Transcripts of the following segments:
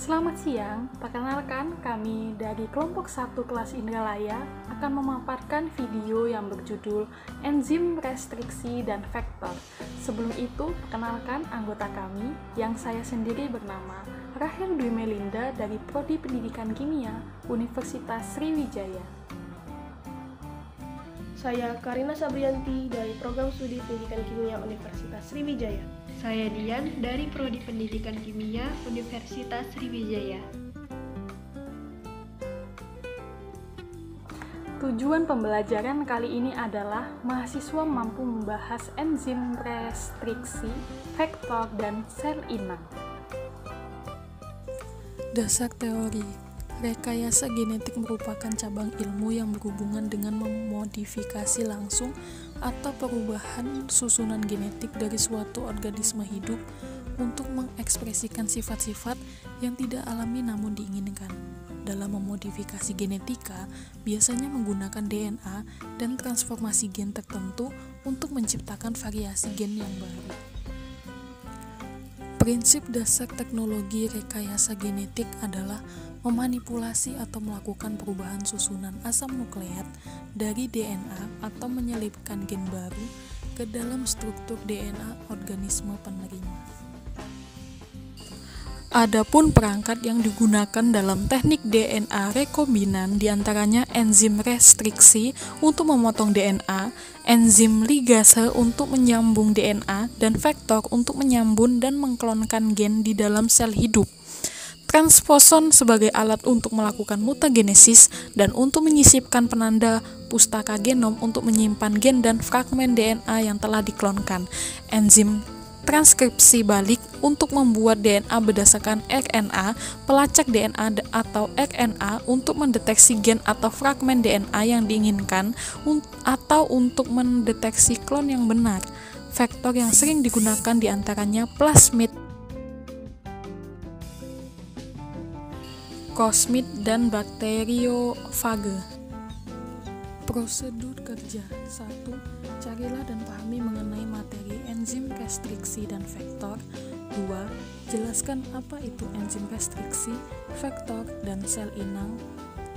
Selamat siang, perkenalkan kami dari kelompok 1 kelas Indralaya akan memaparkan video yang berjudul Enzim Restriksi dan Faktor. Sebelum itu, perkenalkan anggota kami yang saya sendiri bernama Rahel Dwi Melinda dari Prodi Pendidikan Kimia, Universitas Sriwijaya. Saya Karina Sabrianti dari Program Studi Pendidikan Kimia Universitas Sriwijaya. Saya Dian dari Prodi Pendidikan Kimia Universitas Sriwijaya. Tujuan pembelajaran kali ini adalah mahasiswa mampu membahas enzim restriksi, faktor, dan sel inang. Dasar teori. Rekayasa genetik merupakan cabang ilmu yang berhubungan dengan memodifikasi langsung atau perubahan susunan genetik dari suatu organisme hidup untuk mengekspresikan sifat-sifat yang tidak alami namun diinginkan. Dalam memodifikasi genetika, biasanya menggunakan DNA dan transformasi gen tertentu untuk menciptakan variasi gen yang baru. Prinsip dasar teknologi rekayasa genetik adalah memanipulasi atau melakukan perubahan susunan asam nukleat dari DNA atau menyelipkan gen baru ke dalam struktur DNA organisme penerima. Adapun perangkat yang digunakan dalam teknik DNA rekombinan diantaranya enzim restriksi untuk memotong DNA, enzim ligase untuk menyambung DNA, dan vektor untuk menyambung dan mengklonkan gen di dalam sel hidup. Transposon sebagai alat untuk melakukan mutagenesis dan untuk menyisipkan penanda pustaka genom untuk menyimpan gen dan fragmen DNA yang telah diklonkan. Enzim transkripsi balik untuk membuat DNA berdasarkan RNA, pelacak DNA atau RNA untuk mendeteksi gen atau fragmen DNA yang diinginkan atau untuk mendeteksi klon yang benar. Vektor yang sering digunakan diantaranya plasmid, plasmid, dan bakteriofage. Prosedur kerja 1. Carilah dan pahami mengenai materi enzim restriksi dan faktor. 2. Jelaskan apa itu enzim restriksi, faktor, dan sel inang.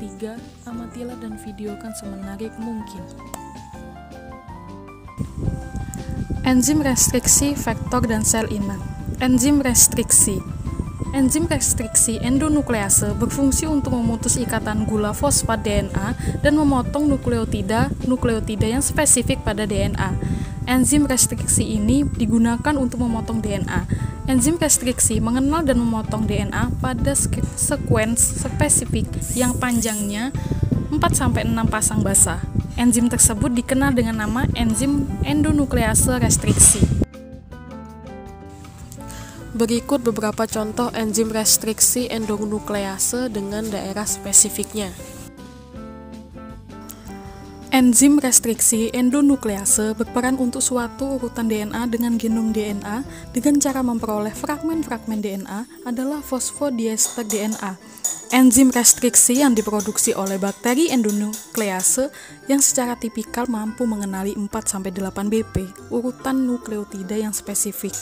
3. Amatilah dan videokan semenarik mungkin. Enzim restriksi, faktor, dan sel inang. Enzim restriksi. Enzim restriksi endonuklease berfungsi untuk memutus ikatan gula fosfat DNA dan memotong nukleotida yang spesifik pada DNA. Enzim restriksi ini digunakan untuk memotong DNA. Enzim restriksi mengenal dan memotong DNA pada sekuens spesifik yang panjangnya 4-6 pasang basa. Enzim tersebut dikenal dengan nama enzim endonuklease restriksi. Berikut beberapa contoh enzim restriksi endonuklease dengan daerah spesifiknya. Enzim restriksi endonuklease berperan untuk suatu urutan DNA dengan genom DNA dengan cara memperoleh fragmen-fragmen DNA adalah fosfodiester DNA. Enzim restriksi yang diproduksi oleh bakteri endonuklease yang secara tipikal mampu mengenali 4-8 BP, urutan nukleotida yang spesifik.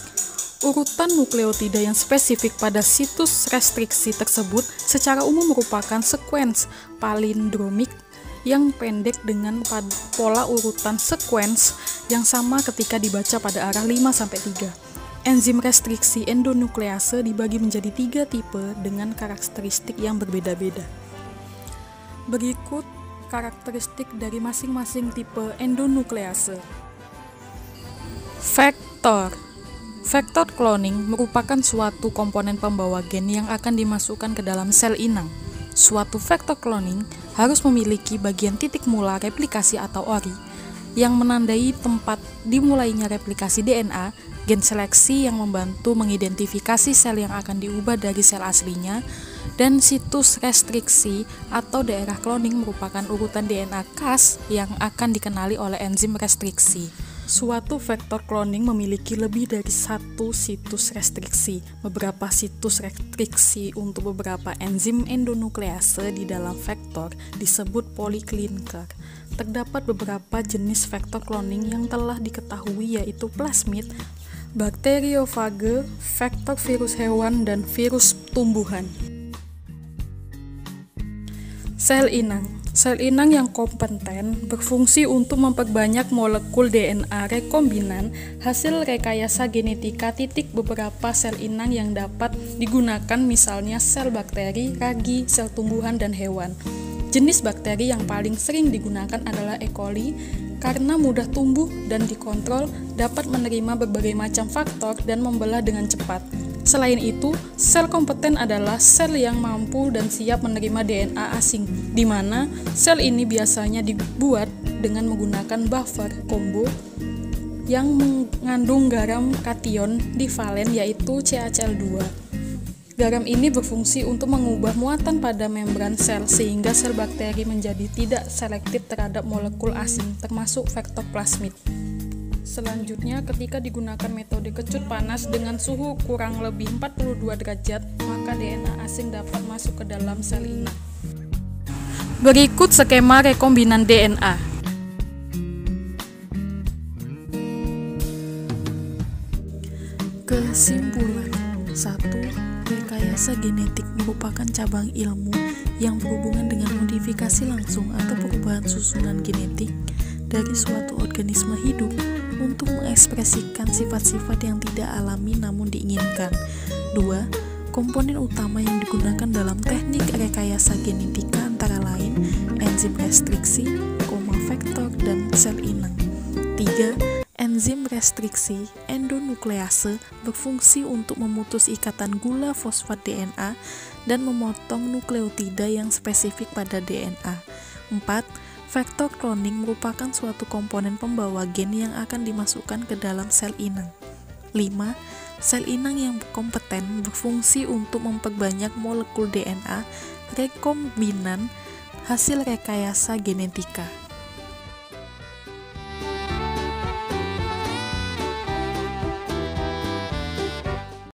Urutan nukleotida yang spesifik pada situs restriksi tersebut secara umum merupakan sekuens palindromik yang pendek dengan pola urutan sekuens yang sama ketika dibaca pada arah 5-3. Enzim restriksi endonuklease dibagi menjadi 3 tipe dengan karakteristik yang berbeda-beda. Berikut karakteristik dari masing-masing tipe endonuklease. Faktor. Faktor cloning merupakan suatu komponen pembawa gen yang akan dimasukkan ke dalam sel inang. Suatu faktor cloning harus memiliki bagian titik mula replikasi atau ORI yang menandai tempat dimulainya replikasi DNA, gen seleksi yang membantu mengidentifikasi sel yang akan diubah dari sel aslinya, dan situs restriksi atau daerah cloning merupakan urutan DNA khas yang akan dikenali oleh enzim restriksi. Suatu vektor cloning memiliki lebih dari satu situs restriksi. Beberapa situs restriksi untuk beberapa enzim endonuklease di dalam vektor disebut polyclinker. Terdapat beberapa jenis vektor cloning yang telah diketahui yaitu plasmid, bakteriofage, vektor virus hewan, dan virus tumbuhan. Sel inang. Sel inang yang kompeten berfungsi untuk memperbanyak molekul DNA rekombinan hasil rekayasa genetika titik beberapa sel inang yang dapat digunakan, misalnya sel bakteri, ragi, sel tumbuhan, dan hewan. Jenis bakteri yang paling sering digunakan adalah E. coli karena mudah tumbuh dan dikontrol, dapat menerima berbagai macam faktor dan membelah dengan cepat. Selain itu, sel kompeten adalah sel yang mampu dan siap menerima DNA asing, di mana sel ini biasanya dibuat dengan menggunakan buffer combo yang mengandung garam kation divalen yaitu CaCl2. Garam ini berfungsi untuk mengubah muatan pada membran sel sehingga sel bakteri menjadi tidak selektif terhadap molekul asing, termasuk faktor plasmid. Selanjutnya, ketika digunakan metode kecut panas dengan suhu kurang lebih 42 derajat, maka DNA asing dapat masuk ke dalam sel inang. Berikut skema rekombinan DNA. Kesimpulan 1. Rekayasa genetik merupakan cabang ilmu yang berhubungan dengan modifikasi langsung atau perubahan susunan genetik dari suatu organisme hidup untuk mengekspresikan sifat-sifat yang tidak alami namun diinginkan. 2. Komponen utama yang digunakan dalam teknik rekayasa genetika antara lain enzim restriksi, vektor, dan sel inang. 3. Enzim restriksi endonuklease berfungsi untuk memutus ikatan gula fosfat DNA dan memotong nukleotida yang spesifik pada DNA. 4. Faktor kloning merupakan suatu komponen pembawa gen yang akan dimasukkan ke dalam sel inang. 5. Sel inang yang kompeten berfungsi untuk memperbanyak molekul DNA rekombinan hasil rekayasa genetika.